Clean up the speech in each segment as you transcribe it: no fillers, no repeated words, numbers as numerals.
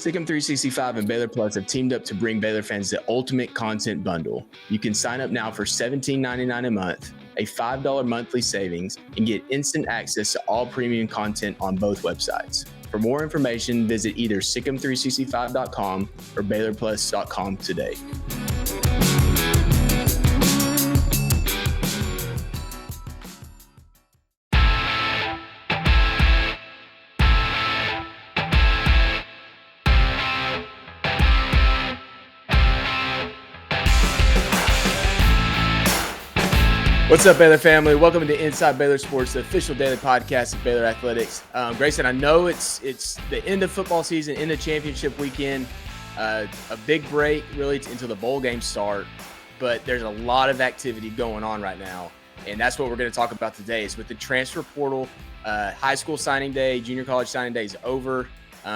Sikkim 365 and Baylor Plus have teamed up to bring Baylor fans the ultimate content bundle. You can sign up now for $17.99 a month, a $5 monthly savings, and get instant access to all premium content on both websites. For more information, visit either sikkim365.com or baylorplus.com today. What's up, Baylor family? Welcome to Inside Baylor Sports, the official daily podcast of Baylor Athletics. Grayson, I know it's the end of football season, end of championship weekend, a big break really until the bowl games start, but there's a lot of activity going on right now, and that's what we're going to talk about today. Is with the transfer portal, high school signing day, junior college signing day is over.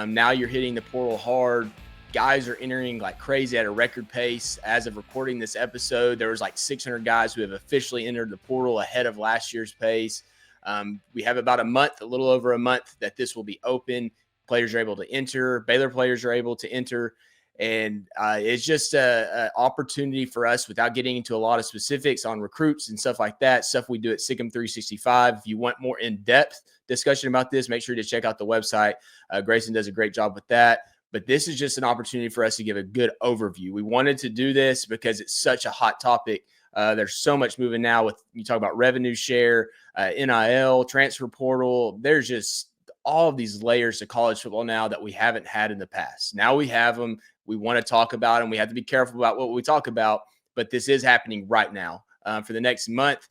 Now you're hitting the portal hard. Guys are entering like crazy at a record pace. As of recording this episode, there was like 600 guys who have officially entered the portal ahead of last year's pace. We have about a little over a month that this will be open. Players are able to enter. Baylor players are able to enter. And it's just an opportunity for us, without getting into a lot of specifics on recruits and stuff like that, stuff we do at Sikkim 365. If you want more in-depth discussion about this, make sure to check out the website. Grayson does a great job with that. But this is just an opportunity for us to give a good overview. We wanted to do this because it's such a hot topic. There's so much moving now with, you talk about revenue share, NIL, transfer portal. There's just all of these layers to college football now that we haven't had in the past. Now we have them. We want to talk about them. We have to be careful about what we talk about, but this is happening right now. For the next month,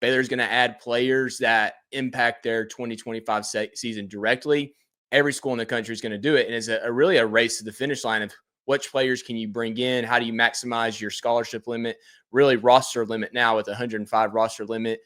Baylor's going to add players that impact their 2025 season directly. Every school in the country is going to do it. And it's really a race to the finish line of which players can you bring in? How do you maximize your scholarship limit? Really roster limit now with 105 roster limit.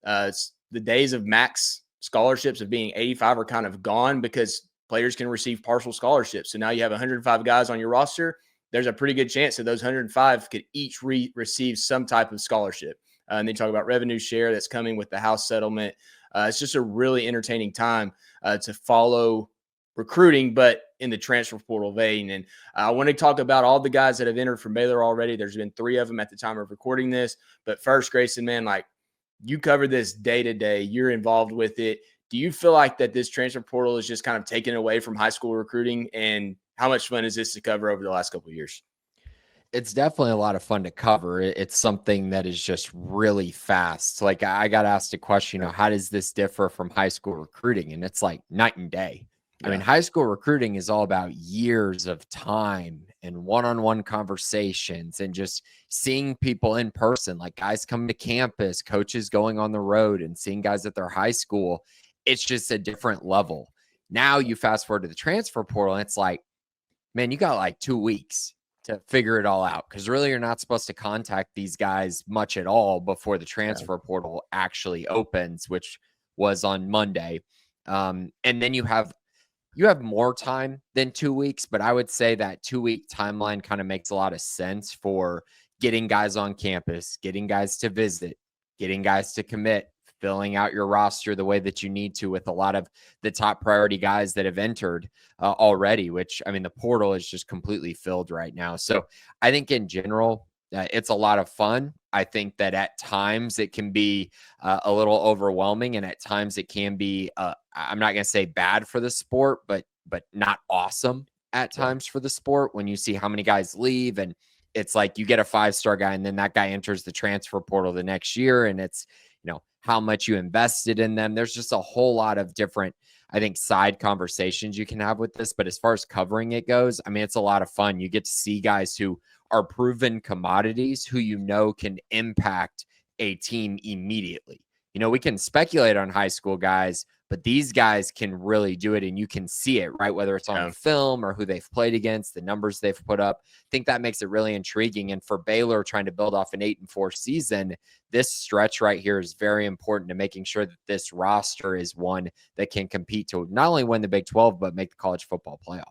The days of max scholarships of being 85 are kind of gone because players can receive partial scholarships. So now you have 105 guys on your roster. There's a pretty good chance that those 105 could each receive some type of scholarship. And then talk about revenue share that's coming with the House settlement. It's just a really entertaining time to follow recruiting, but in the transfer portal vein. And I want to talk about all the guys that have entered from Baylor already. There's been 3 of them at the time of recording this. But first, Grayson, man, like, you cover this day to day. You're involved with it. Do you feel like that this transfer portal is just kind of taken away from high school recruiting? And how much fun is this to cover over the last couple of years? It's definitely a lot of fun to cover. It's something that is just really fast. Like, I got asked a question, how does this differ from high school recruiting? And it's like night and day. Yeah. I mean, high school recruiting is all about years of time and one-on-one conversations and just seeing people in person, like guys coming to campus, coaches going on the road and seeing guys at their high school. It's just a different level. Now you fast forward to the transfer portal and it's like, man, you got like 2 weeks to figure it all out, because really you're not supposed to contact these guys much at all before the transfer portal actually opens, which was on Monday. And then you have more time than 2 weeks, but I would say that 2-week timeline kind of makes a lot of sense for getting guys on campus, getting guys to visit, getting guys to commit, filling out your roster the way that you need to with a lot of the top priority guys that have entered already, which, I mean, the portal is just completely filled right now. So I think in general, it's a lot of fun. I think that at times it can be a little overwhelming, and at times it can be, I'm not going to say bad for the sport, but not awesome at times for the sport when you see how many guys leave. And it's like you get a 5-star guy and then that guy enters the transfer portal the next year, and it's, how much you invested in them. There's just a whole lot of different, I think, side conversations you can have with this. But as far as covering it goes, I mean, it's a lot of fun. You get to see guys who are proven commodities who can impact a team immediately. We can speculate on high school guys, but these guys can really do it, and you can see it, right? Whether it's on film or who they've played against, the numbers they've put up. I think that makes it really intriguing. And for Baylor trying to build off an 8-4 season, this stretch right here is very important to making sure that this roster is one that can compete to not only win the Big 12, but make the college football playoff.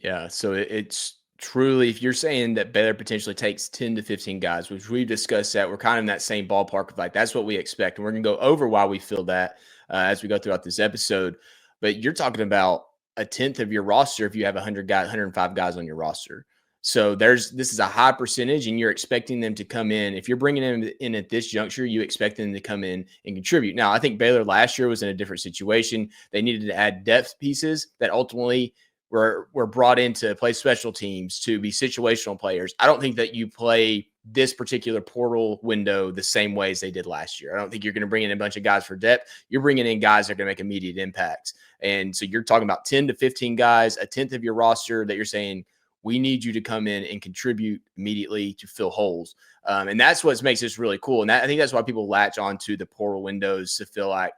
Yeah, so it's truly, if you're saying that Baylor potentially takes 10 to 15 guys, which we've discussed that, we're kind of in that same ballpark of like, that's what we expect. And we're going to go over why we feel that as we go throughout this episode. But you're talking about a tenth of your roster if you have 105 guys on your roster. So this is a high percentage, and you're expecting them to come in. If you're bringing them in at this juncture, you expect them to come in and contribute. Now, I think Baylor last year was in a different situation. They needed to add depth pieces that ultimately were brought in to play special teams, to be situational players. I don't think that you play this particular portal window the same way as they did last year. I don't think you're going to bring in a bunch of guys for depth. You're bringing in guys that are going to make immediate impacts. And so you're talking about 10 to 15 guys, a tenth of your roster that you're saying, we need you to come in and contribute immediately to fill holes. And that's what makes this really cool. And I think that's why people latch onto the portal windows, to feel like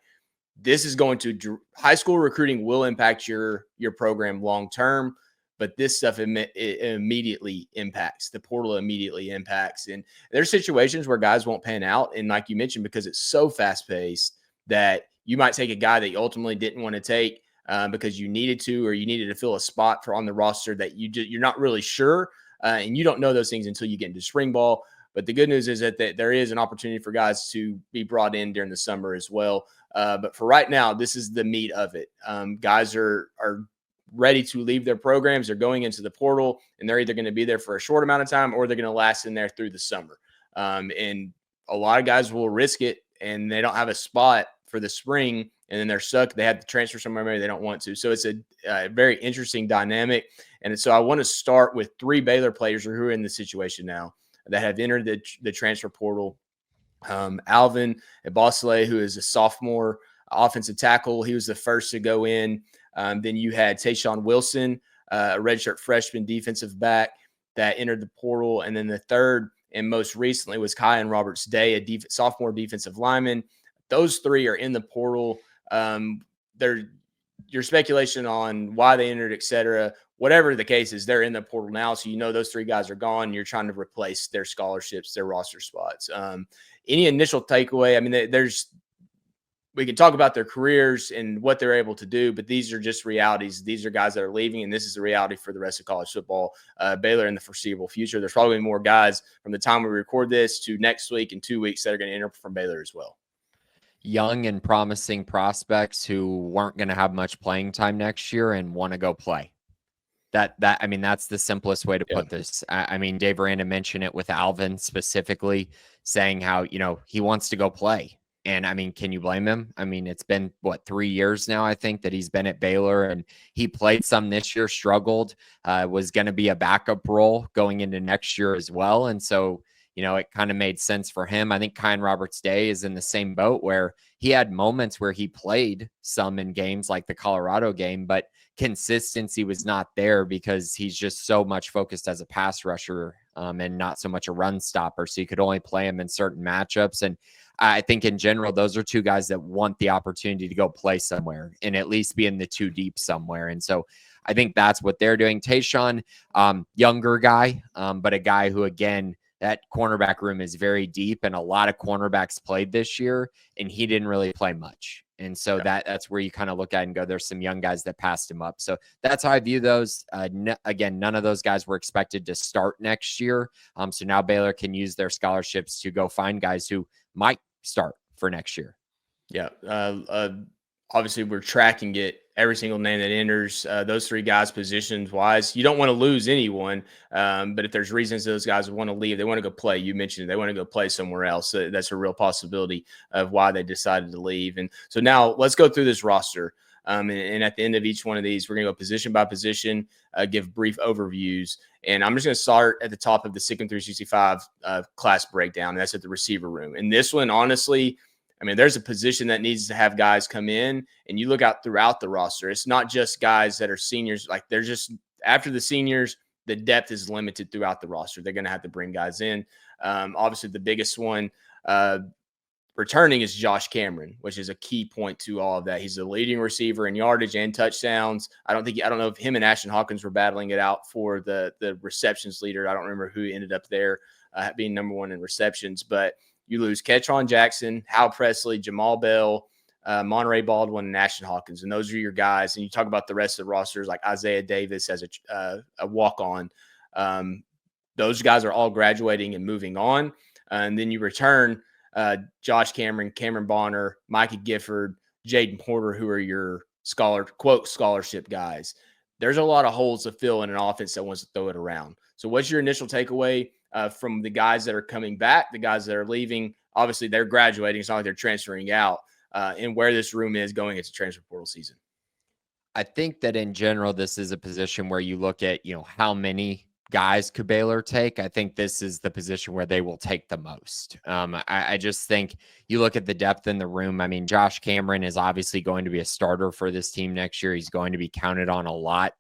this is going to – high school recruiting will impact your program long-term, but this stuff it immediately impacts. The portal immediately impacts. And there's situations where guys won't pan out. And like you mentioned, because it's so fast-paced that you might take a guy that you ultimately didn't want to take because you needed to, or you needed to fill a spot on the roster that you're not really sure, and you don't know those things until you get into spring ball. But the good news is that there is an opportunity for guys to be brought in during the summer as well. But for right now, this is the meat of it. Guys are ready to leave their programs. They're going into the portal, and they're either going to be there for a short amount of time, or they're going to last in there through the summer. And a lot of guys will risk it, and they don't have a spot for the spring, and then they're stuck. They have to transfer somewhere, maybe they don't want to. So it's a very interesting dynamic. And so I want to start with 3 Baylor players who are in the situation now that have entered the transfer portal. Alvin Ebosele, who is a sophomore offensive tackle. He was the first to go in. Then you had Tayshawn Wilson, a redshirt freshman defensive back that entered the portal. And then the third and most recently was Kyan Roberts-Day, a sophomore defensive lineman. Those 3 are in the portal. Your speculation on why they entered, et cetera, whatever the case is, they're in the portal now. So those 3 guys are gone. You're trying to replace their scholarships, their roster spots. Any initial takeaway? I mean, we can talk about their careers and what they're able to do, but these are just realities. These are guys that are leaving, and this is the reality for the rest of college football. Baylor in the foreseeable future. There's probably more guys from the time we record this to next week and 2 weeks that are going to enter from Baylor as well. Young and promising prospects who weren't going to have much playing time next year and want to go play. I mean, that's the simplest way to put this. I mean, Dave Aranda mentioned it with Alvin specifically, saying how, he wants to go play. And I mean, can you blame him? I mean, it's been 3 years now, I think, that he's been at Baylor, and he played some this year, struggled, was going to be a backup role going into next year as well. And so, it kind of made sense for him. I think Kyan Roberts-Day is in the same boat, where he had moments where he played some in games like the Colorado game, but consistency was not there because he's just so much focused as a pass rusher and not so much a run stopper. So you could only play him in certain matchups. And I think in general, those are 2 guys that want the opportunity to go play somewhere and at least be in the 2 deep somewhere. And so I think that's what they're doing. Tayshawn, younger guy, but a guy who, again, that cornerback room is very deep, and a lot of cornerbacks played this year, and he didn't really play much. And so that's where you kind of look at and go, there's some young guys that passed him up. So that's how I view those. Again, none of those guys were expected to start next year. So now Baylor can use their scholarships to go find guys who might start for next year. Yeah. Obviously, we're tracking it. Every single name that enters, those 3 guys positions wise, you don't want to lose anyone. But if there's reasons those guys want to leave, they want to go play. You mentioned they want to go play somewhere else. So that's a real possibility of why they decided to leave. And so now let's go through this roster. And at the end of each one of these, we're going to go position by position, give brief overviews. And I'm just going to start at the top of the Sikkim 365 class breakdown. And that's at the receiver room. And this one, honestly, I mean, there's a position that needs to have guys come in, and you look out throughout the roster. It's not just guys that are seniors. Like, they're just after the seniors, the depth is limited throughout the roster. They're going to have to bring guys in. Obviously, the biggest one returning is Josh Cameron, which is a key point to all of that. He's the leading receiver in yardage and touchdowns. I don't know if him and Ashton Hawkins were battling it out for the receptions leader. I don't remember who ended up there being number 1 in receptions, but you lose Ketron Jackson, Hal Presley, Jamal Bell, Monterey Baldwin, and Ashton Hawkins. And those are your guys. And you talk about the rest of the rosters, like Isaiah Davis as a walk-on. Those guys are all graduating and moving on. And then you return Josh Cameron, Cameron Bonner, Mikey Gifford, Jaden Porter, who are your scholarship guys. There's a lot of holes to fill in an offense that wants to throw it around. So what's your initial takeaway from the guys that are coming back, the guys that are leaving? Obviously, they're graduating. It's not like they're transferring out, and where this room is going into transfer portal season. I think that in general, this is a position where you look at, how many guys could Baylor take. I think this is the position where they will take the most. I just think you look at the depth in the room. I mean, Josh Cameron is obviously going to be a starter for this team next year. He's going to be counted on a lot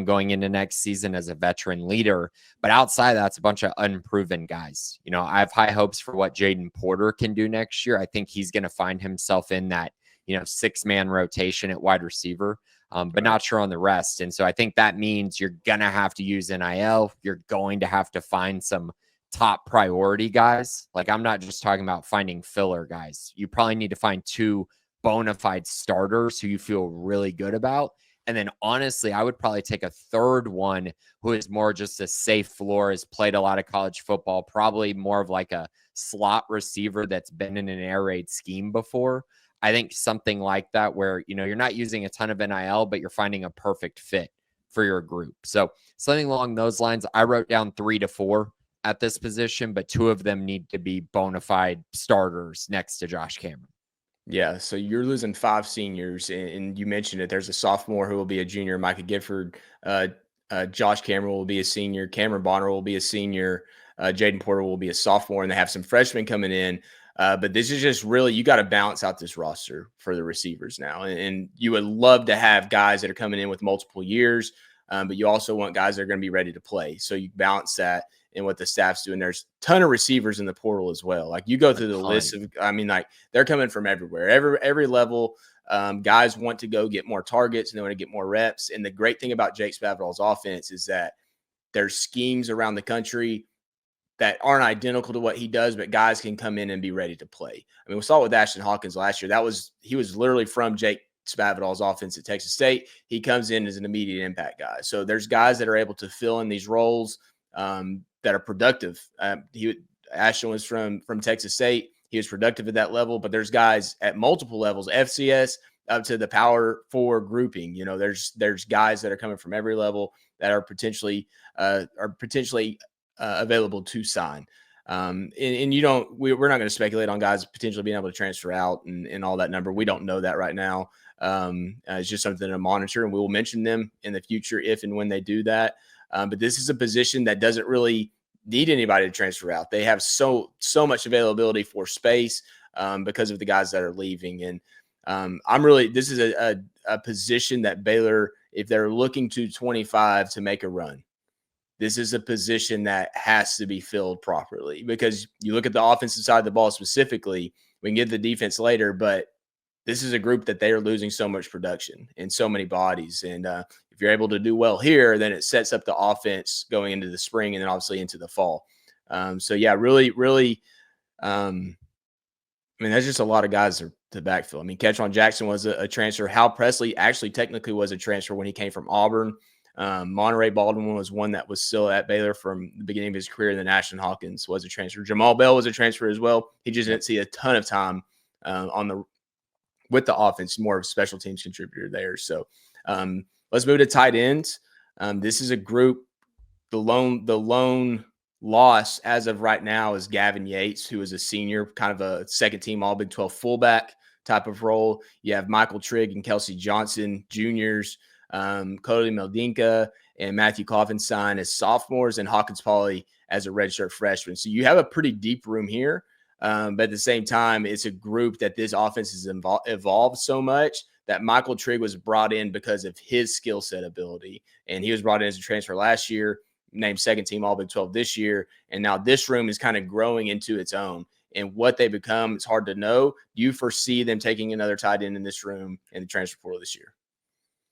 going into next season as a veteran leader. But outside that's a bunch of unproven guys. I have high hopes for what Jaden Porter can do next year. I think he's going to find himself in that, 6-man rotation at wide receiver. But not sure on the rest. And so I think that means you're going to have to use NIL. You're going to have to find some top priority guys. Like, I'm not just talking about finding filler guys. You probably need to find 2 bona fide starters who you feel really good about. And then honestly, I would probably take a third one who is more just a safe floor, has played a lot of college football, probably more of like a slot receiver that's been in an air raid scheme before. I think something like that where, you're not using a ton of NIL, but you're finding a perfect fit for your group. So something along those lines. I wrote down 3 to 4 at this position, but 2 of them need to be bona fide starters next to Josh Cameron. Yeah, so you're losing 5 seniors, and you mentioned it. There's a sophomore who will be a junior, Micah Gifford. Josh Cameron will be a senior. Cameron Bonner will be a senior. Jaden Porter will be a sophomore, and they have some freshmen coming in. But this is just really, you got to balance out this roster for the receivers now. And you would love to have guys that are coming in with multiple years, but you also want guys that are going to be ready to play. So you balance that in what the staff's doing. There's a ton of receivers in the portal as well. Like, you go through the list of, they're coming from everywhere, every level. Guys want to go get more targets and they want to get more reps. And the great thing about Jake Spavital's offense is that there's schemes around the country that aren't identical to what he does, but guys can come in and be ready to play. I mean, we saw it with Ashton Hawkins last year. He was literally from Jake Spavital's offense at Texas State. He comes in as an immediate impact guy. So there's guys that are able to fill in these roles that are productive. Ashton was from Texas State. He was productive at that level, but there's guys at multiple levels, FCS up to the Power 4 grouping. There's guys that are coming from every level that are potentially available to sign. And we're not going to speculate on guys potentially being able to transfer out and all that number. We don't know that right now. It's just something to monitor, and we will mention them in the future if and when they do that. But this is a position that doesn't really need anybody to transfer out. They have so much availability for space because of the guys that are leaving. And this is a position that Baylor, if they're looking to 25 to make a run, this is a position that has to be filled properly, because you look at the offensive side of the ball specifically. We can get to the defense later, but this is a group that they are losing so much production and so many bodies. And if you're able to do well here, then it sets up the offense going into the spring and then obviously into the fall. So yeah, really, really, that's just a lot of guys to backfill. I mean, Ketron Jackson was a transfer. Hal Presley actually technically was a transfer when he came from Auburn. Monterey Baldwin was one that was still at Baylor from the beginning of his career. And then Ashton Hawkins was a transfer. Jamal Bell was a transfer as well. He just didn't see a ton of time with the offense, more of a special teams contributor there. So let's move to tight ends. This is a group. The lone loss as of right now is Gavin Yates, who is a senior, kind of a second team All Big 12 fullback type of role. You have Michael Trigg and Kelsey Johnson, juniors. Cody Meldinka and Matthew Koffenstein as sophomores, and Hawkins Pauly as a redshirt freshman. So you have a pretty deep room here. But at the same time, it's a group that this offense has evolved so much that Michael Trigg was brought in because of his skill set ability. And he was brought in as a transfer last year, named second team All Big 12 this year. And now this room is kind of growing into its own. And what they become, it's hard to know. Do you foresee them taking another tight end in this room in the transfer portal this year?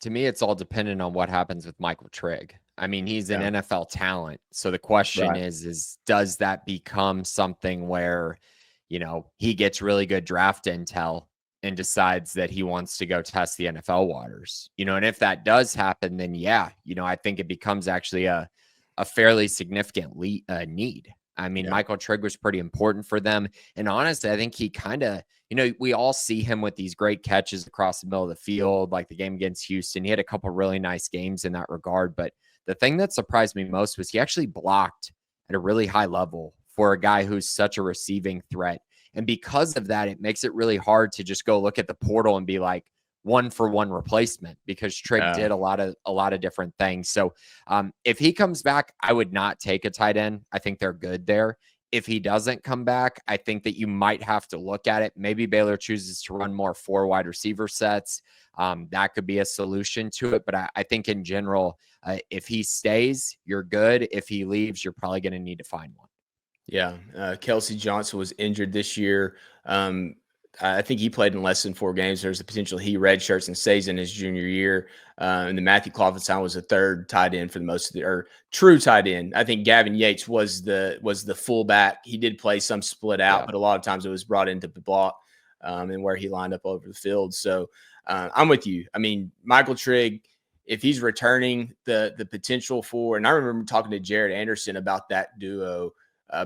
To me, it's all dependent on what happens with Michael Trigg. I mean, he's an NFL talent. So the question is, does that become something where, he gets really good draft intel and decides that he wants to go test the NFL waters? And if that does happen, then I think it becomes actually a fairly significant need. I mean, Yeah. Michael Trigg was pretty important for them. And honestly, I think he kind of, we all see him with these great catches across the middle of the field, like the game against Houston. He had a couple really nice games in that regard. But the thing that surprised me most was he actually blocked at a really high level for a guy who's such a receiving threat. And because of that, it makes it really hard to just go look at the portal and be like, one-for-one replacement, because Trigg did a lot of different things. So if he comes back, I would not take a tight end. I think they're good there. If he doesn't come back, I think that you might have to look at it. Maybe Baylor chooses to run more 4 wide receiver sets. That could be a solution to it. But I think in general, if he stays, you're good. If he leaves, you're probably going to need to find one. Yeah. Kelsey Johnson was injured this year. I think he played in less than 4 games. There's the potential he redshirts and stays in his junior year. And then Matthew Cloffinstein was the 3rd tight end for the most of the, or true tight end. I think Gavin Yates was the fullback. He did play some split out, but a lot of times it was brought into the block and where he lined up over the field. So I'm with you. I mean, Michael Trigg, if he's returning, the potential for, and I remember talking to Jared Anderson about that duo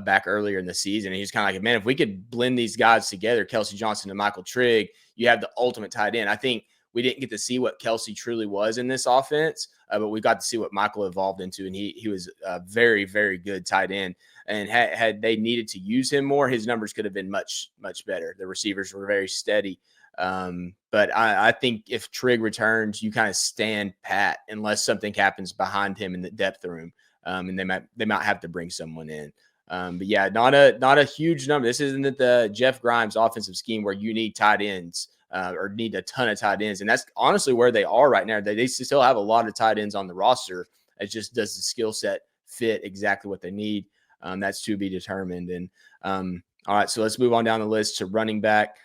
back earlier in the season. And he's kind of like, man, if we could blend these guys together, Kelsey Johnson and Michael Trigg, you have the ultimate tight end. I think we didn't get to see what Kelsey truly was in this offense, but we got to see what Michael evolved into. And he was a very, very good tight end. And had they needed to use him more, his numbers could have been much, much better. The receivers were very steady. But I think if Trigg returns, you kind of stand pat unless something happens behind him in the depth room. And they might have to bring someone in. But yeah, not a huge number. This isn't the Jeff Grimes offensive scheme where you need tight ends or need a ton of tight ends. And that's honestly where they are right now. They still have a lot of tight ends on the roster. It just does the skill set fit exactly what they need. That's to be determined. And all right, so let's move on down the list to running back.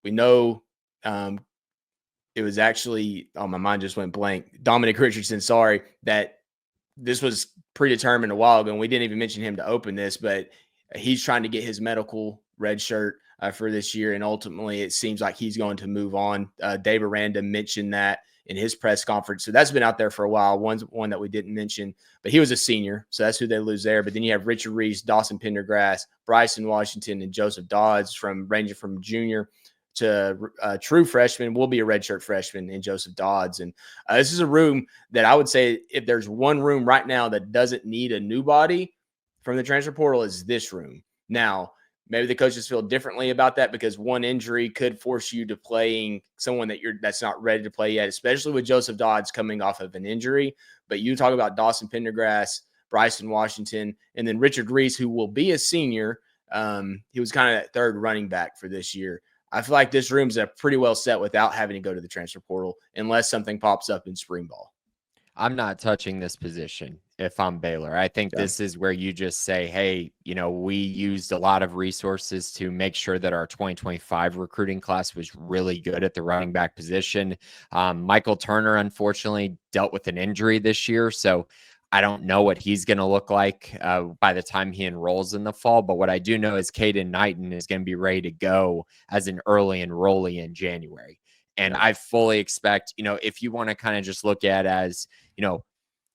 We know it was actually, my mind just went blank. Dominic Richardson, sorry, that this was predetermined a while ago, and we didn't even mention him to open this, but he's trying to get his medical red shirt for this year, and ultimately it seems like he's going to move on. Dave Aranda mentioned that in his press conference, so that's been out there for a while. One that we didn't mention, but he was a senior, so that's who they lose there. But then you have Richard Reese, Dawson Pendergrass, Bryson Washington, and Joseph Dodds ranging from junior to true freshman, will be a redshirt freshman in Joseph Dodds. And this is a room that I would say if there's one room right now that doesn't need a new body from the transfer portal is this room. Now, maybe the coaches feel differently about that because one injury could force you to playing someone that's not ready to play yet, especially with Joseph Dodds coming off of an injury. But you talk about Dawson Pendergrass, Bryson Washington, and then Richard Reese, who will be a senior. He was kind of that 3rd running back for this year. I feel like this room's pretty well set without having to go to the transfer portal unless something pops up in spring ball. I'm not touching this position if I'm Baylor. I think this is where you just say, hey, we used a lot of resources to make sure that our 2025 recruiting class was really good at the running back position. Michael Turner, unfortunately, dealt with an injury this year. So I don't know what he's going to look like by the time he enrolls in the fall. But what I do know is Caden Knighton is going to be ready to go as an early enrollee in January. And I fully expect, if you want to kind of just look at as,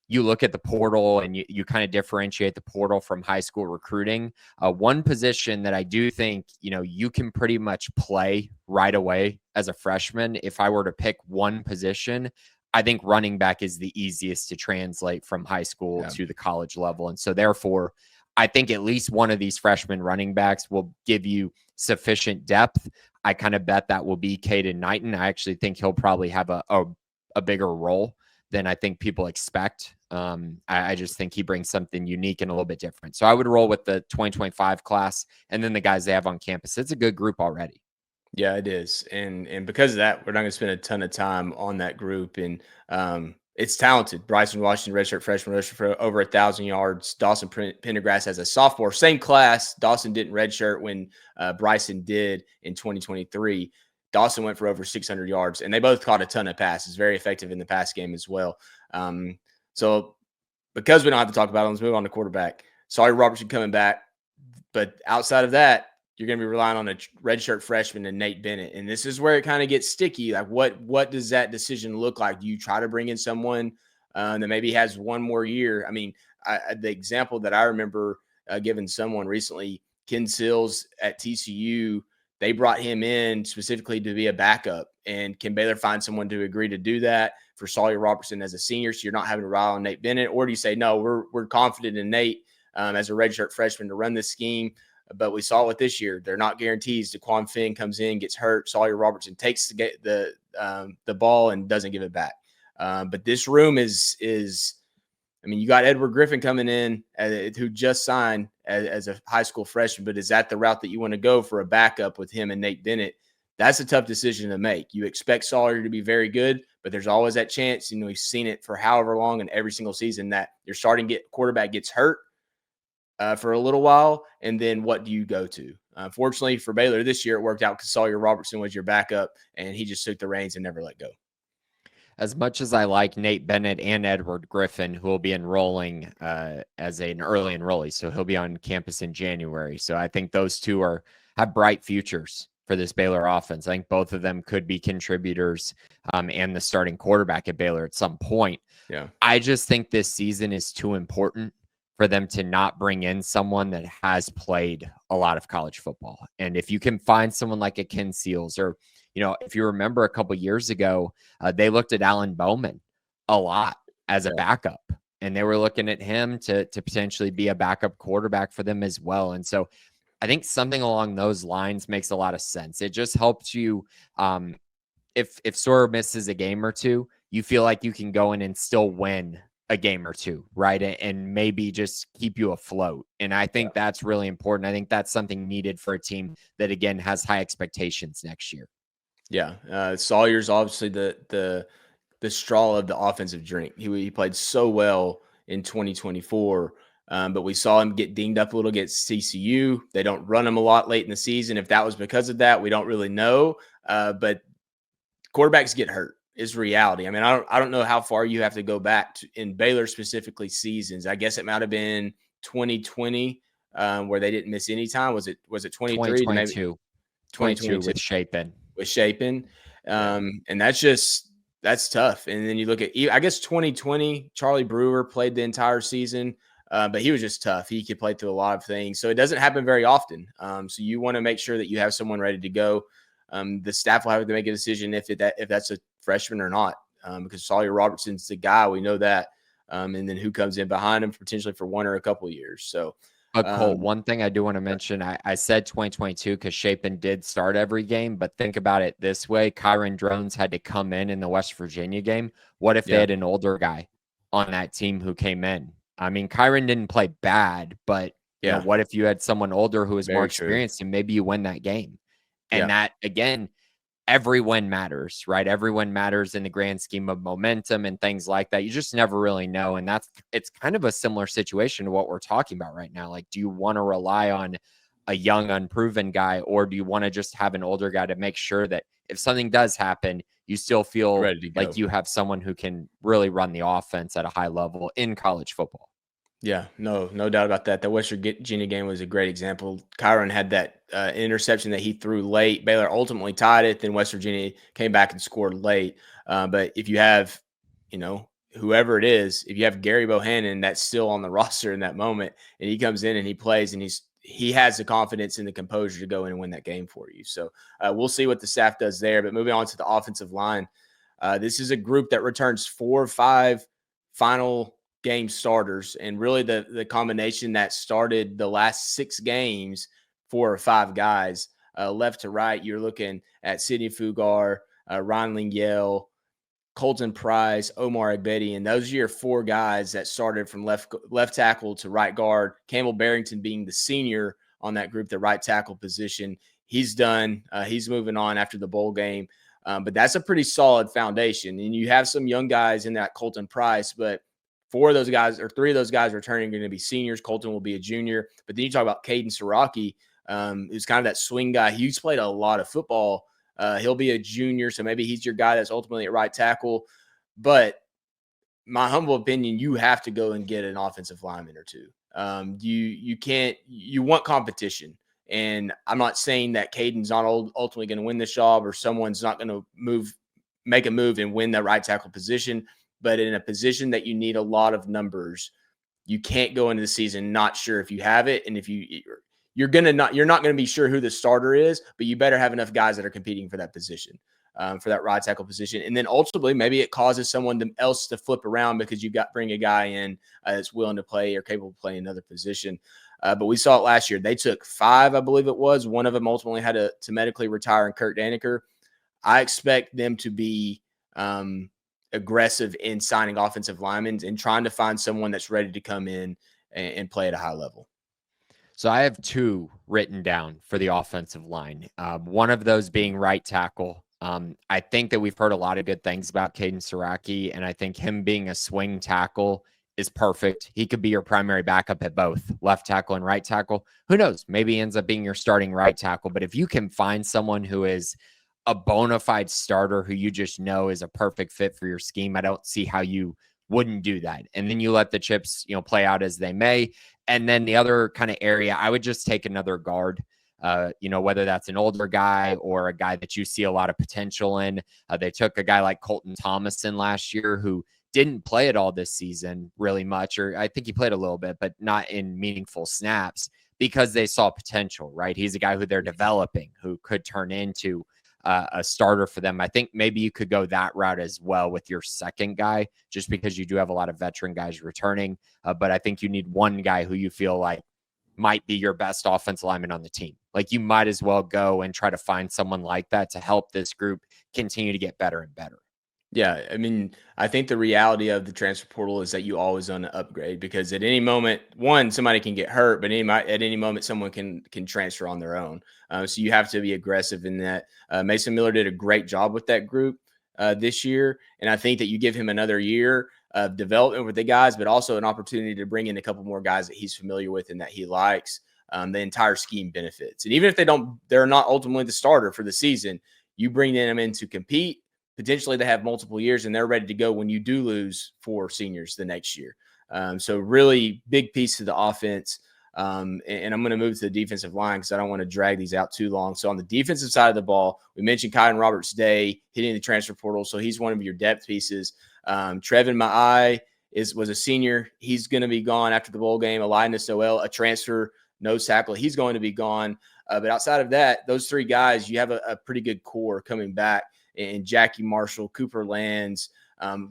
you look at the portal and you kind of differentiate the portal from high school recruiting. One position that I do think, you can pretty much play right away as a freshman. If I were to pick one position, I think running back is the easiest to translate from high school to the college level. And so therefore, I think at least one of these freshman running backs will give you sufficient depth. I kind of bet that will be Caden Knighton. I actually think he'll probably have a bigger role than I think people expect. I just think he brings something unique and a little bit different. So I would roll with the 2025 class and then the guys they have on campus. It's a good group already. Yeah, it is. And because of that, we're not going to spend a ton of time on that group. And it's talented. Bryson Washington, redshirt freshman, redshirt for over 1,000 yards. Dawson Pendergrass as a sophomore, same class. Dawson didn't redshirt when Bryson did in 2023. Dawson went for over 600 yards, and they both caught a ton of passes. Very effective in the pass game as well. So because we don't have to talk about it, let's move on to quarterback. Sorry, Robertson coming back. But outside of that, you're going to be relying on a redshirt freshman and Nate Bennett. And this is where it kind of gets sticky. Like, what does that decision look like? Do you try to bring in someone that maybe has one more year? I mean, the example that I remember given someone recently. Ken Seals at TCU, they brought him in specifically to be a backup. And can Baylor find someone to agree to do that for Sawyer Robertson as a senior, so you're not having to rely on Nate Bennett? Or do you say, no, we're confident in Nate as a redshirt freshman to run this scheme? But we saw it this year. They're not guarantees. DeQuan Finn comes in, gets hurt. Sawyer Robertson takes the ball and doesn't give it back. But this room is I mean, you got Edward Griffin coming in who just signed as a high school freshman, but is that the route that you want to go for a backup with him and Nate Bennett? That's a tough decision to make. You expect Sawyer to be very good, but there's always that chance. You know, we've seen it for however long and every single season that your starting quarterback gets hurt for a little while, and then what do you go to? Fortunately for Baylor this year, it worked out because Sawyer Robertson was your backup, and he just took the reins and never let go. As much as I like Nate Bennett and Edward Griffin, who will be enrolling as an early enrollee, so he'll be on campus in January. So I think those two have bright futures for this Baylor offense. I think both of them could be contributors and the starting quarterback at Baylor at some point. Yeah, I just think this season is too important for them to not bring in someone that has played a lot of college football. And if you can find someone like a Ken Seals, or if you remember a couple years ago, they looked at Alan Bowman a lot as a backup, and they were looking at him to potentially be a backup quarterback for them as well. And so I think something along those lines makes a lot of sense. It just helps you. If Sawyer misses a game or two, you feel like you can go in and still win a game or two, right? And maybe just keep you afloat. And I think that's really important. I think that's something needed for a team that, again, has high expectations next year. Yeah, Sawyer's obviously the straw of the offensive drink. He played so well in 2024, but we saw him get dinged up a little against TCU. They don't run him a lot late in the season. If that was because of that, we don't really know. But quarterbacks get hurt is reality. I mean, I don't know how far you have to go back in Baylor specifically seasons. I guess it might have been 2020 where they didn't miss any time. Was it 23? 2022. 2022 with Shapen. With Shapen. And that's tough. And then you look at, I guess 2020, Charlie Brewer played the entire season, but he was just tough. He could play through a lot of things. So it doesn't happen very often. So you want to make sure that you have someone ready to go. The staff will have to make a decision if that's a freshman or not, because Sawyer Robertson's the guy. We know that. And then who comes in behind him potentially for one or a couple of years. So, but Colt, one thing I do want to mention, I said 2022 because Shapen did start every game, but think about it this way. Kyron Drones had to come in the West Virginia game. What if they had an older guy on that team who came in? I mean, Kyron didn't play bad, but what if you had someone older who was more experienced and maybe you win that game? And that, again, every win matters, right? Every win matters in the grand scheme of momentum and things like that. You just never really know. And it's kind of a similar situation to what we're talking about right now. Like, do you want to rely on a young, unproven guy, or do you want to just have an older guy to make sure that if something does happen, you still feel like you have someone who can really run the offense at a high level in college football? Yeah, no doubt about that. The West Virginia game was a great example. Kyron had that interception that he threw late. Baylor ultimately tied it. Then West Virginia came back and scored late. But if you have, whoever it is, if you have Gary Bohannon that's still on the roster in that moment, and he comes in and he plays and he has the confidence and the composure to go in and win that game for you. So we'll see what the staff does there. But moving on to the offensive line, this is a group that returns 4 or 5 final game starters, and really the combination that started the last 6 games, 4 or 5 guys left to right. You're looking at Sidney Fugar, Ron Lingyel, Colton Price, Omar Agbedi, and those are your 4 guys that started from left tackle to right guard. Campbell Barrington being the senior on that group, the right tackle position. He's done. He's moving on after the bowl game. But that's a pretty solid foundation. And you have some young guys in that Colton Price, but 4 of those guys or 3 of those guys returning are going to be seniors. Colton will be a junior. But then you talk about Caden Siraki, who's kind of that swing guy. He's played a lot of football. He'll be a junior, so maybe he's your guy that's ultimately at right tackle. But my humble opinion, you have to go and get an offensive lineman or 2. You can't – you want competition. And I'm not saying that Caden's not ultimately going to win this job or someone's not going to make a move and win that right tackle position. But in a position that you need a lot of numbers, you can't go into the season not sure if you have it. And if you're not going to be sure who the starter is, but you better have enough guys that are competing for that position, for that right tackle position. And then ultimately, maybe it causes someone else to flip around because you bring a guy in that's willing to play or capable of playing another position. But we saw it last year. They took 5, I believe it was. One of them ultimately had to medically retire, and Kurt Daneker. I expect them to be aggressive in signing offensive linemen and trying to find someone that's ready to come in and play at a high level. So I have 2 written down for the offensive line. One of those being right tackle. I think that we've heard a lot of good things about Caden Siraki, and I think him being a swing tackle is perfect. He could be your primary backup at both left tackle and right tackle. Who knows? Maybe he ends up being your starting right tackle. But if you can find someone who is a bona fide starter who you just know is a perfect fit for your scheme, I don't see how you wouldn't do that. And then you let the chips, play out as they may. And then the other kind of area, I would just take another guard. Whether that's an older guy or a guy that you see a lot of potential in. They took a guy like Colton Thomason last year who didn't play at all this season really much, or I think he played a little bit, but not in meaningful snaps because they saw potential, right? He's a guy who they're developing, who could turn into a starter for them. I think maybe you could go that route as well with your second guy, just because you do have a lot of veteran guys returning. But I think you need one guy who you feel like might be your best offensive lineman on the team. Like you might as well go and try to find someone like that to help this group continue to get better and better. Yeah, I mean, I think the reality of the transfer portal is that you always want to upgrade because at any moment, one, somebody can get hurt, but at any moment, someone can transfer on their own. So you have to be aggressive in that. Mason Miller did a great job with that group this year, and I think that you give him another year of development with the guys, but also an opportunity to bring in a couple more guys that he's familiar with and that he likes. The entire scheme benefits, and even if they're not ultimately the starter for the season. You bring them in to compete. Potentially they have multiple years and they're ready to go when you do lose 4 seniors the next year. So really big piece of the offense. And I'm going to move to the defensive line because I don't want to drag these out too long. So on the defensive side of the ball, we mentioned Kyron Roberts-Day hitting the transfer portal. So he's one of your depth pieces. Trevin Ma'ai was a senior. He's going to be gone after the bowl game. Linus Noel, a transfer nose tackle. He's going to be gone. But outside of that, those 3 guys, you have a pretty good core coming back. And Jackie Marshall, Cooper Lands,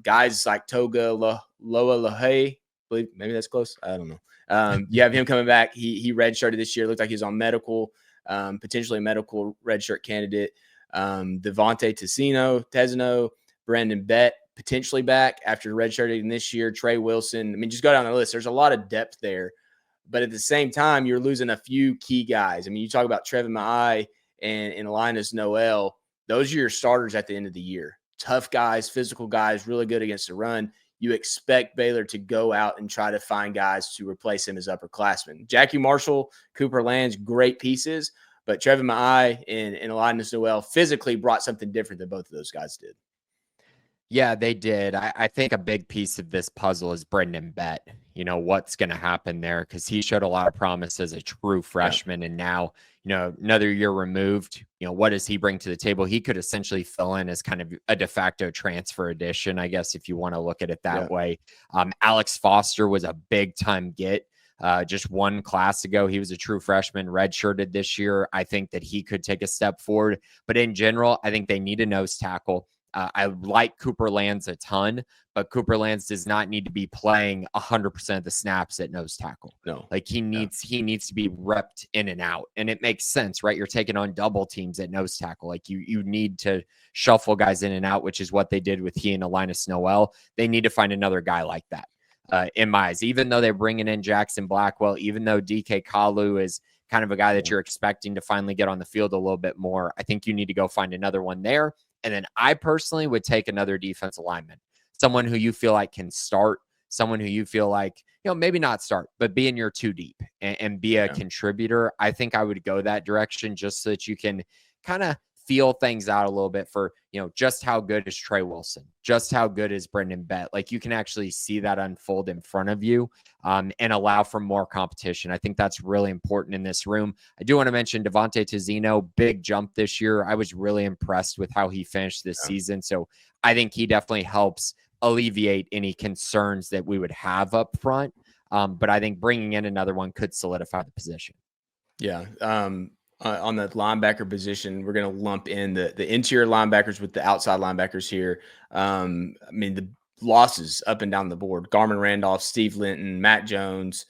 guys like Toga Loa Lahaye, believe maybe that's close. I don't know. You have him coming back. He redshirted this year. Looked like he was on medical, potentially a medical redshirt candidate. Devontae Tezino, Brandon Bett potentially back after redshirting this year. Trey Wilson. I mean, just go down the list. There's a lot of depth there. But at the same time, you're losing a few key guys. I mean, you talk about Trevin Ma'ai and Linus Noel. Those are your starters at the end of the year. Tough guys, physical guys, really good against the run. You expect Baylor to go out and try to find guys to replace him as upperclassmen. Jackie Marshall, Cooper Lands, great pieces, but Trevin Ma'ai and Linus Noel physically brought something different than both of those guys did. Yeah, they did. I think a big piece of this puzzle is Brendan Bett. What's going to happen there because he showed a lot of promise as a true freshman. Yeah. And now, another year removed, what does he bring to the table? He could essentially fill in as kind of a de facto transfer addition, I guess, if you want to look at it that way. Alex Foster was a big time get. Just one class ago, he was a true freshman, redshirted this year. I think that he could take a step forward. But in general, I think they need a nose tackle. I like Cooper Lands a ton, but Cooper Lands does not need to be playing 100% of the snaps at nose tackle. No, like he needs to be repped in and out, and it makes sense, right? You're taking on double teams at nose tackle. Like you need to shuffle guys in and out, which is what they did with he and Linus Noel. They need to find another guy like that. In my eyes, even though they're bringing in Jackson Blackwell, even though DK Kalu is kind of a guy that you're expecting to finally get on the field a little bit more, I think you need to go find another one there. And then I personally would take another defensive lineman, someone who you feel like can start, someone who you feel like, maybe not start, but be in your 2 deep and be a contributor. I think I would go that direction just so that you can kind of feel things out a little bit for, just how good is Trey Wilson, just how good is Brendan Bett. Like you can actually see that unfold in front of you and allow for more competition. I think that's really important in this room. I do want to mention Devontae Tezino, big jump this year. I was really impressed with how he finished this season. So I think he definitely helps alleviate any concerns that we would have up front. But I think bringing in another one could solidify the position. Yeah. On the linebacker position, we're going to lump in the interior linebackers with the outside linebackers here. I mean, the losses up and down the board: Garmin Randolph, Steve Linton, Matt Jones.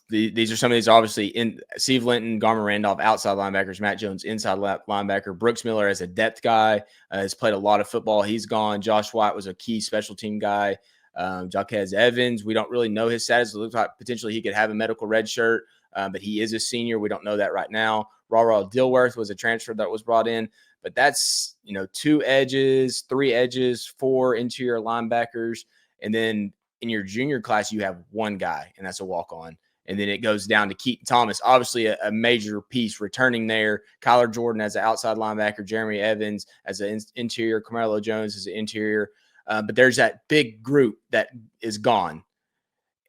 These are some of these, obviously, in Steve Linton, Garmin Randolph, outside linebackers, Matt Jones, inside linebacker. Brooks Miller as a depth guy has played a lot of football. He's gone. Josh White was a key special team guy. Jaquez Evans, we don't really know his status. It looks like potentially he could have a medical red shirt. But he is a senior. We don't know that right now. Rara Dilworth was a transfer that was brought in. But that's, 2 edges, 3 edges, 4 interior linebackers. And then in your junior class, you have 1 guy, and that's a walk-on. And then it goes down to Keaton Thomas, obviously a major piece returning there. Kyler Jordan as an outside linebacker, Jeremy Evans as an interior, Carmelo Jones as an interior. But there's that big group that is gone.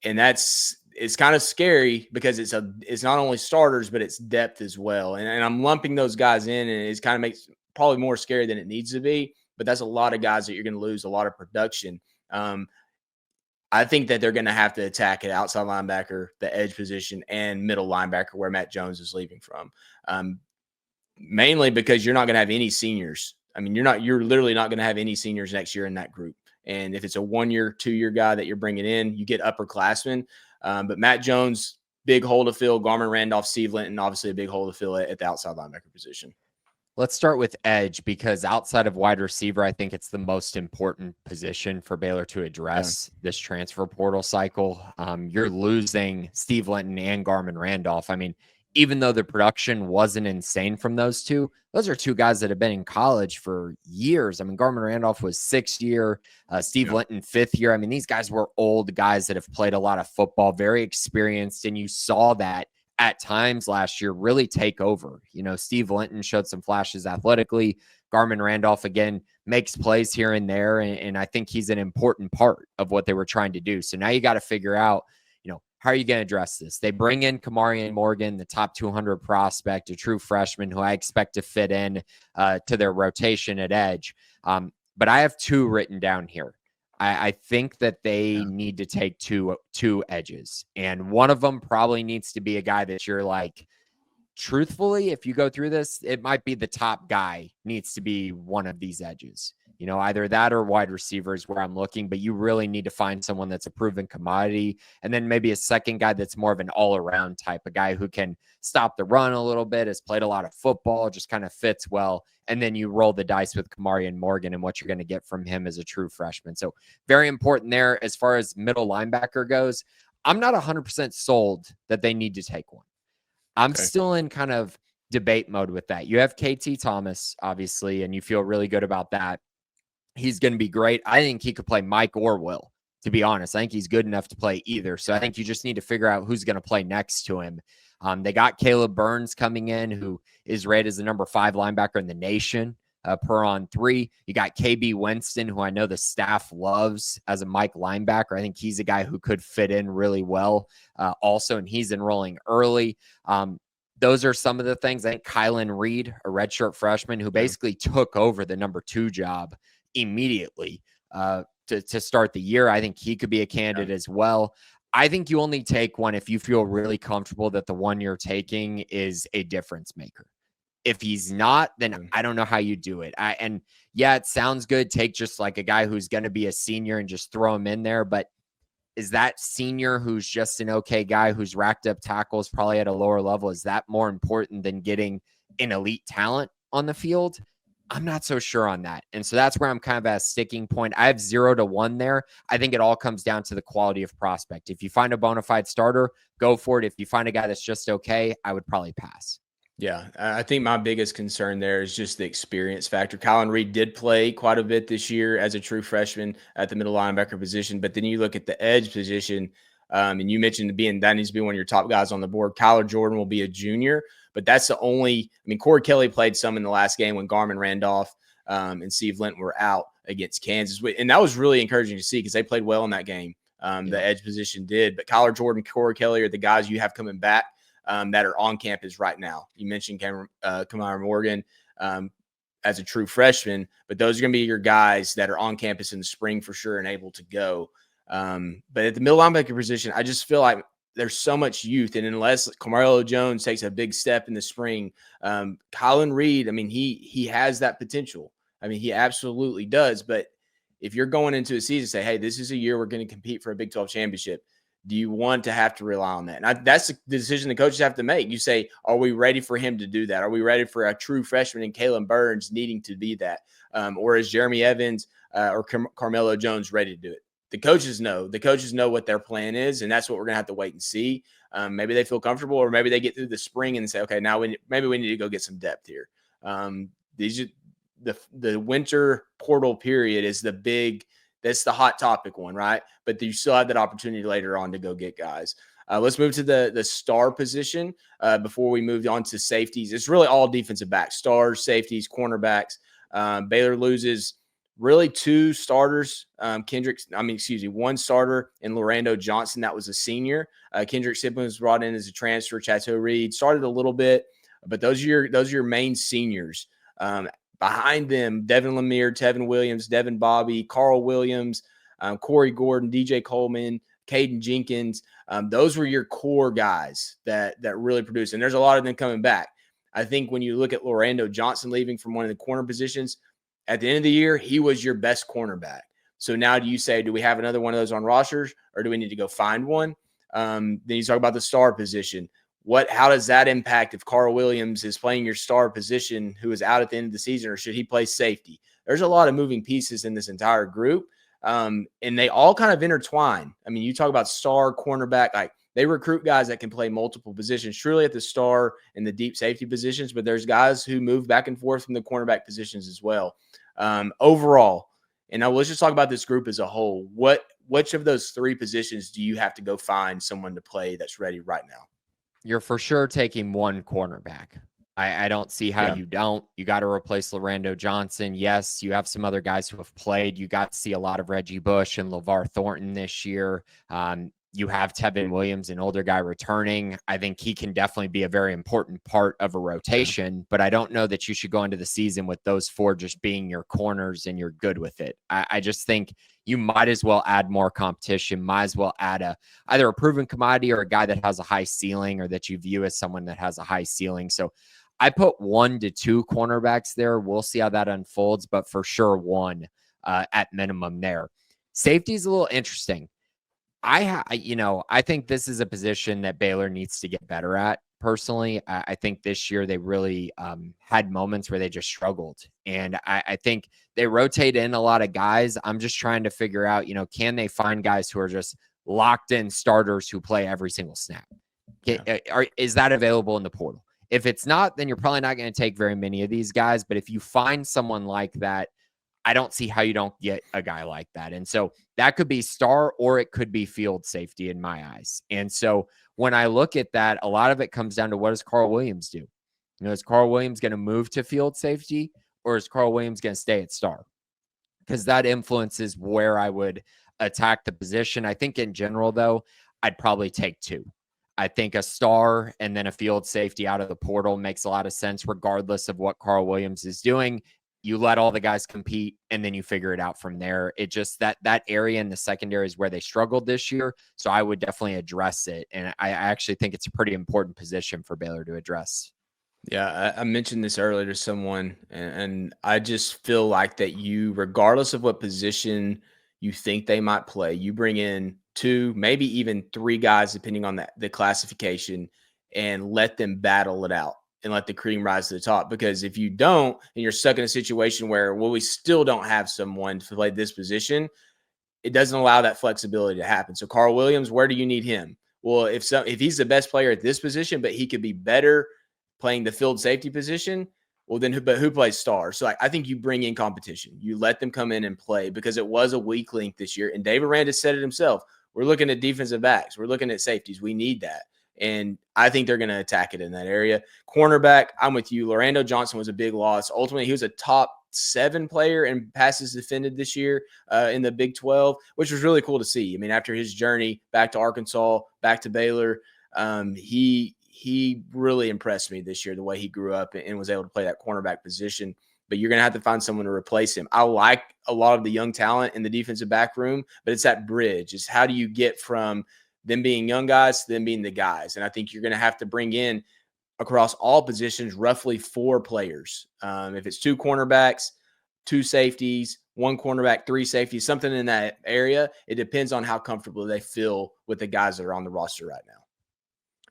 And it's kind of scary because it's not only starters, but it's depth as well. And I'm lumping those guys in, and it's kind of makes probably more scary than it needs to be. But that's a lot of guys that you're going to lose, a lot of production. I think that they're going to have to attack at outside linebacker, the edge position, and middle linebacker, where Matt Jones is leaving from. Mainly because you're not going to have any seniors. I mean, you're literally not going to have any seniors next year in that group. And if it's a 1-year, 2-year guy that you're bringing in, you get upperclassmen. But Matt Jones, big hole to fill. Garmin Randolph, Steve Linton, obviously a big hole to fill at the outside linebacker position. Let's start with edge, because outside of wide receiver, I think it's the most important position for Baylor to address this transfer portal cycle. You're losing Steve Linton and Garmin Randolph. I mean, even though the production wasn't insane from those two are 2 guys that have been in college for years. I mean, Garmin Randolph was 6th year, Steve Linton 5th year. I mean, these guys were old guys that have played a lot of football, very experienced, and you saw that at times last year really take over. Steve Linton showed some flashes athletically. Garmin Randolph, again, makes plays here and there, and I think he's an important part of what they were trying to do. So now you got to figure out, how are you going to address this? They bring in Kamarian Morgan, the top 200 prospect, a true freshman who I expect to fit in to their rotation at edge. But I have 2 written down here. I think that they need to take two edges, and one of them probably needs to be a guy that you're like, truthfully, if you go through this, it might be the top guy needs to be one of these edges. Either that or wide receivers where I'm looking, but you really need to find someone that's a proven commodity. And then maybe a second guy that's more of an all-around type, a guy who can stop the run a little bit, has played a lot of football, just kind of fits well. And then you roll the dice with Kamarian Morgan and what you're going to get from him as a true freshman. So very important there. As far as middle linebacker goes, I'm not 100% sold that they need to take one. I'm still in kind of debate mode with that. You have KT Thomas, obviously, and you feel really good about that. He's going to be great. I think he could play Mike or Will, to be honest. I think he's good enough to play either. So I think you just need to figure out who's going to play next to him. They got Caleb Burns coming in, who is rated as the number 5 linebacker in the nation per on 3. You got KB Winston, who I know the staff loves as a Mike linebacker. I think he's a guy who could fit in really well also, and he's enrolling early. Those are some of the things. I think Kylan Reed, a redshirt freshman who basically took over the number 2 job immediately to start the year. I think he could be a candidate as well. I think you only take one if you feel really comfortable that the one you're taking is a difference maker. If he's not, then I don't know how you do it. It sounds good. Take just like a guy who's going to be a senior and just throw him in there. But is that senior who's just an okay guy who's racked up tackles probably at a lower level, is that more important than getting an elite talent on the field? I'm not so sure on that. And so that's where I'm kind of at a sticking point. I have 0 to 1 there. I think it all comes down to the quality of prospect. If you find a bona fide starter, go for it. If you find a guy that's just okay, I would probably pass. Yeah, I think my biggest concern there is just the experience factor. Kylan Reed did play quite a bit this year as a true freshman at the middle linebacker position, but then you look at the edge position, and you mentioned that needs to be one of your top guys on the board. Kyler Jordan will be a junior, but that's the only – I mean, Corey Kelly played some in the last game when Garmin Randolph and Steve Linton were out against Kansas, and that was really encouraging to see because they played well in that game. The edge position did, but Kyler Jordan, Corey Kelly are the guys you have coming back that are on campus right now. You mentioned Kamarian Morgan as a true freshman, but those are going to be your guys that are on campus in the spring for sure and able to go. But at the middle linebacker position, I just feel like there's so much youth, and unless Carmelo Jones takes a big step in the spring, Colin Reed, I mean, he has that potential. I mean, he absolutely does. But if you're going into a season, say, hey, this is a year we're going to compete for a Big 12 championship, do you want to have to rely on that? And that's the decision the coaches have to make. You say, are we ready for him to do that? Are we ready for a true freshman in Kalen Burns needing to be that? Or is Jeremy Evans or Carmelo Jones ready to do it? The coaches know. The coaches know what their plan is, and that's what we're going to have to wait and see. Maybe they feel comfortable, or maybe they get through the spring and say, okay, now maybe we need to go get some depth here. The winter portal period is that's the hot topic one, right? But you still have that opportunity later on to go get guys. Let's move to the star position before we move on to safeties. It's really all defensive backs, stars, safeties, cornerbacks. Baylor loses really two starters. One starter in Lorando Johnson. That was a senior. Kendrick Siblin was brought in as a transfer. Chateau Reed started a little bit, but those are your main seniors. Behind them, Devin Lemire, Tevin Williams, Devin Bobby, Carl Williams, Corey Gordon, DJ Coleman, Caden Jenkins. Those were your core guys that really produced. And there's a lot of them coming back. I think when you look at Lorando Johnson leaving from one of the corner positions, at the end of the year, he was your best cornerback. So now do you say, do we have another one of those on rosters, or do we need to go find one? Then you talk about the star position. How does that impact if Carl Williams is playing your star position who is out at the end of the season, or should he play safety? There's a lot of moving pieces in this entire group, and they all kind of intertwine. I mean, you talk about star cornerback, like they recruit guys that can play multiple positions, truly at the star and the deep safety positions, but there's guys who move back and forth from the cornerback positions as well. Overall, and now let's just talk about this group as a whole. Which of those three positions do you have to go find someone to play that's ready right now? You're for sure taking one cornerback. I don't see how you don't. You got to replace Lorando Johnson. Yes, you have some other guys who have played. You got to see a lot of Reggie Bush and LeVar Thornton this year. You have Tevin Williams, an older guy, returning. I think he can definitely be a very important part of a rotation, but I don't know that you should go into the season with those four just being your corners and you're good with it. I just think you might as well add more competition, might as well add either a proven commodity or a guy that has a high ceiling, or that you view as someone that has a high ceiling. So I put 1 to 2 cornerbacks there. We'll see how that unfolds, but for sure one at minimum there. Safety is a little interesting. I think this is a position that Baylor needs to get better at. Personally, I think this year they really had moments where they just struggled. And I think they rotate in a lot of guys. I'm just trying to figure out, can they find guys who are just locked in starters who play every single snap? Is that available in the portal? If it's not, then you're probably not going to take very many of these guys. But if you find someone like that, I don't see how you don't get a guy like that. And so that could be star, or it could be field safety in my eyes. And so when I look at that, a lot of it comes down to, what does Carl Williams do? Is Carl Williams going to move to field safety, or is Carl Williams going to stay at star? Because that influences where I would attack the position. I think in general, though, I'd probably take 2. I think a star and then a field safety out of the portal makes a lot of sense, regardless of what Carl Williams is doing. You let all the guys compete, and then you figure it out from there. It just that area in the secondary is where they struggled this year. So I would definitely address it. And I actually think it's a pretty important position for Baylor to address. Yeah, I mentioned this earlier to someone, and I just feel like that regardless of what position you think they might play, you bring in 2, maybe even 3 guys, depending on the classification, and let them battle it out and let the cream rise to the top. Because if you don't, and you're stuck in a situation where, we still don't have someone to play this position, it doesn't allow that flexibility to happen. So Carl Williams, where do you need him? Well, if he's the best player at this position, but he could be better playing the field safety position, well, then who plays star? So I think you bring in competition. You let them come in and play, because it was a weak link this year. And David Rand has said it himself. We're looking at defensive backs. We're looking at safeties. We need that. And I think they're going to attack it in that area. Cornerback, I'm with you. Lorando Johnson was a big loss. Ultimately, he was a top 7 player in passes defended this year in the Big 12, which was really cool to see. I mean, after his journey back to Arkansas, back to Baylor, he really impressed me this year, the way he grew up and was able to play that cornerback position. but you're going to have to find someone to replace him. I like a lot of the young talent in the defensive back room, but it's that bridge. It's how do you get from them being young guys to them being the guys? And I think you're going to have to bring in across all positions roughly 4 players. If it's 2 cornerbacks, 2 safeties, 1 cornerback, 3 safeties, something in that area. It depends on how comfortable they feel with the guys that are on the roster right now.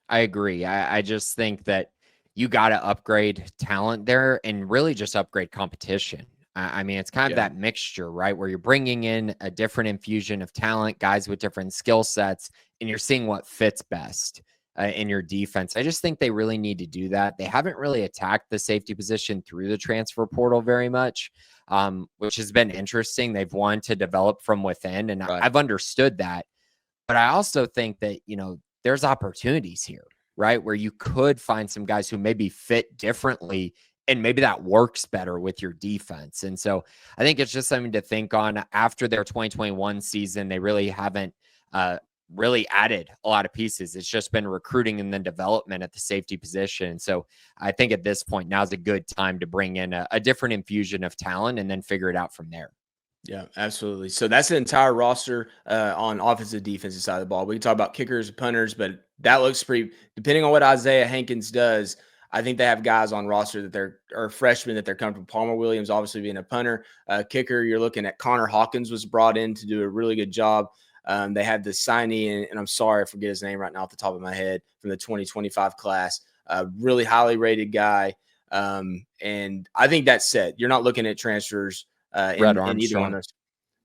I agree. I just think that you got to upgrade talent there and really just upgrade competition. I mean, it's kind of that mixture, right? Where you're bringing in a different infusion of talent, guys with different skill sets, and you're seeing what fits best in your defense. I just think they really need to do that. They haven't really attacked the safety position through the transfer portal very much, which has been interesting. They've wanted to develop from within, and I've understood that. But I also think that, there's opportunities here, right? Where you could find some guys who maybe fit differently, and maybe that works better with your defense. And so I think it's just something to think on. After their 2021 season, they really haven't really added a lot of pieces. It's just been recruiting and then development at the safety position. So I think at this point, now's a good time to bring in a different infusion of talent and then figure it out from there. Yeah, absolutely. So that's the entire roster on offensive, defensive side of the ball. We can talk about kickers, punters, but that looks pretty, depending on what Isaiah Hankins does, I think they have guys on roster that are freshmen that they're comfortable. Palmer Williams, obviously being a punter. Kicker, you're looking at Connor Hawkins was brought in to do a really good job. They had the signee, and I'm sorry, I forget his name right now off the top of my head, from the 2025 class. Really highly rated guy. And I think that's set. You're not looking at transfers in either one of those.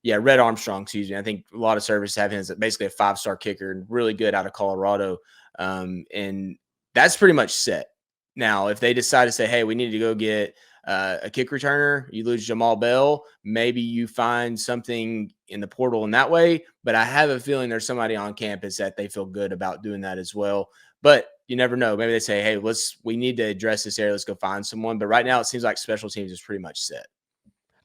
Yeah, Red Armstrong, excuse me. I think a lot of services have him as basically a 5-star kicker and really good out of Colorado. And that's pretty much set. Now, if they decide to say, hey, we need to go get a kick returner, you lose Jamal Bell, maybe you find something in the portal in that way. But I have a feeling there's somebody on campus that they feel good about doing that as well. But you never know. Maybe they say, hey, we need to address this area. Let's go find someone. But right now it seems like special teams is pretty much set.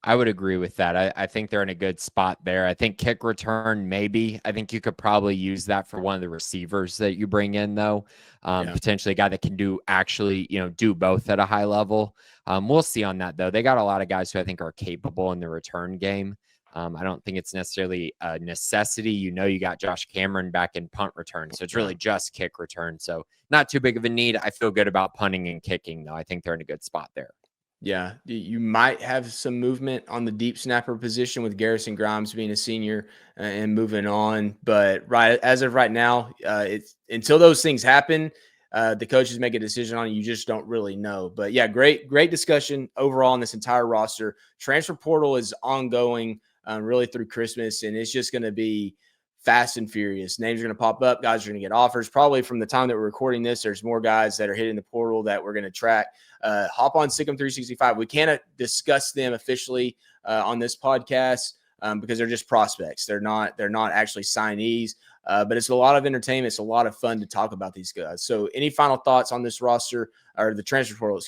I would agree with that. I think they're in a good spot there. I think kick return, maybe. I think you could probably use that for one of the receivers that you bring in, though. Potentially a guy that can do both at a high level. We'll see on that, though. They got a lot of guys who I think are capable in the return game. I don't think it's necessarily a necessity. You got Josh Cameron back in punt return, so it's really just kick return. So not too big of a need. I feel good about punting and kicking, though. I think they're in a good spot there. Yeah, you might have some movement on the deep snapper position with Garrison Grimes being a senior and moving on. But as of right now, it's until those things happen, the coaches make a decision on it. You just don't really know. But yeah, great discussion overall on this entire roster. Transfer portal is ongoing really through Christmas, and it's just going to be fast and furious. Names are going to pop up. Guys are going to get offers. Probably from the time that we're recording this, there's more guys that are hitting the portal that we're going to track. Hop on Sikkim 365. We can't discuss them officially on this podcast because they're just prospects. They're not actually signees, but it's a lot of entertainment. It's a lot of fun to talk about these guys. So any final thoughts on this roster or the transfer portal,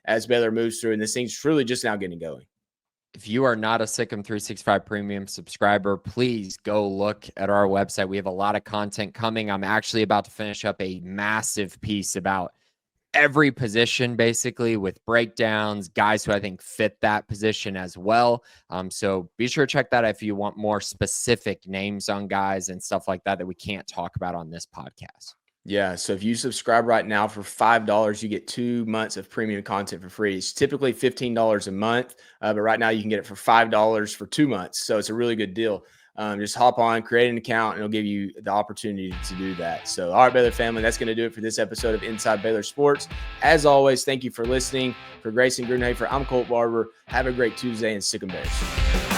as Baylor moves through, and this thing's truly just now getting going? If you are not a Sikkim 365 premium subscriber, please go look at our website. We have a lot of content coming. I'm actually about to finish up a massive piece about every position, basically, with breakdowns, guys who I think fit that position as well. So be sure to check that out if you want more specific names on guys and stuff like that we can't talk about on this podcast. Yeah, so if you subscribe right now for $5, you get 2 months of premium content for free. It's typically $15 a month, but right now you can get it for $5 for 2 months. So it's a really good deal. Just hop on, create an account, and it'll give you the opportunity to do that. So, all right, Baylor family, that's going to do it for this episode of Inside Baylor Sports. As always, thank you for listening. For Grayson Grunhafer, I'm Colt Barber. Have a great Tuesday, and Sikkim Bears.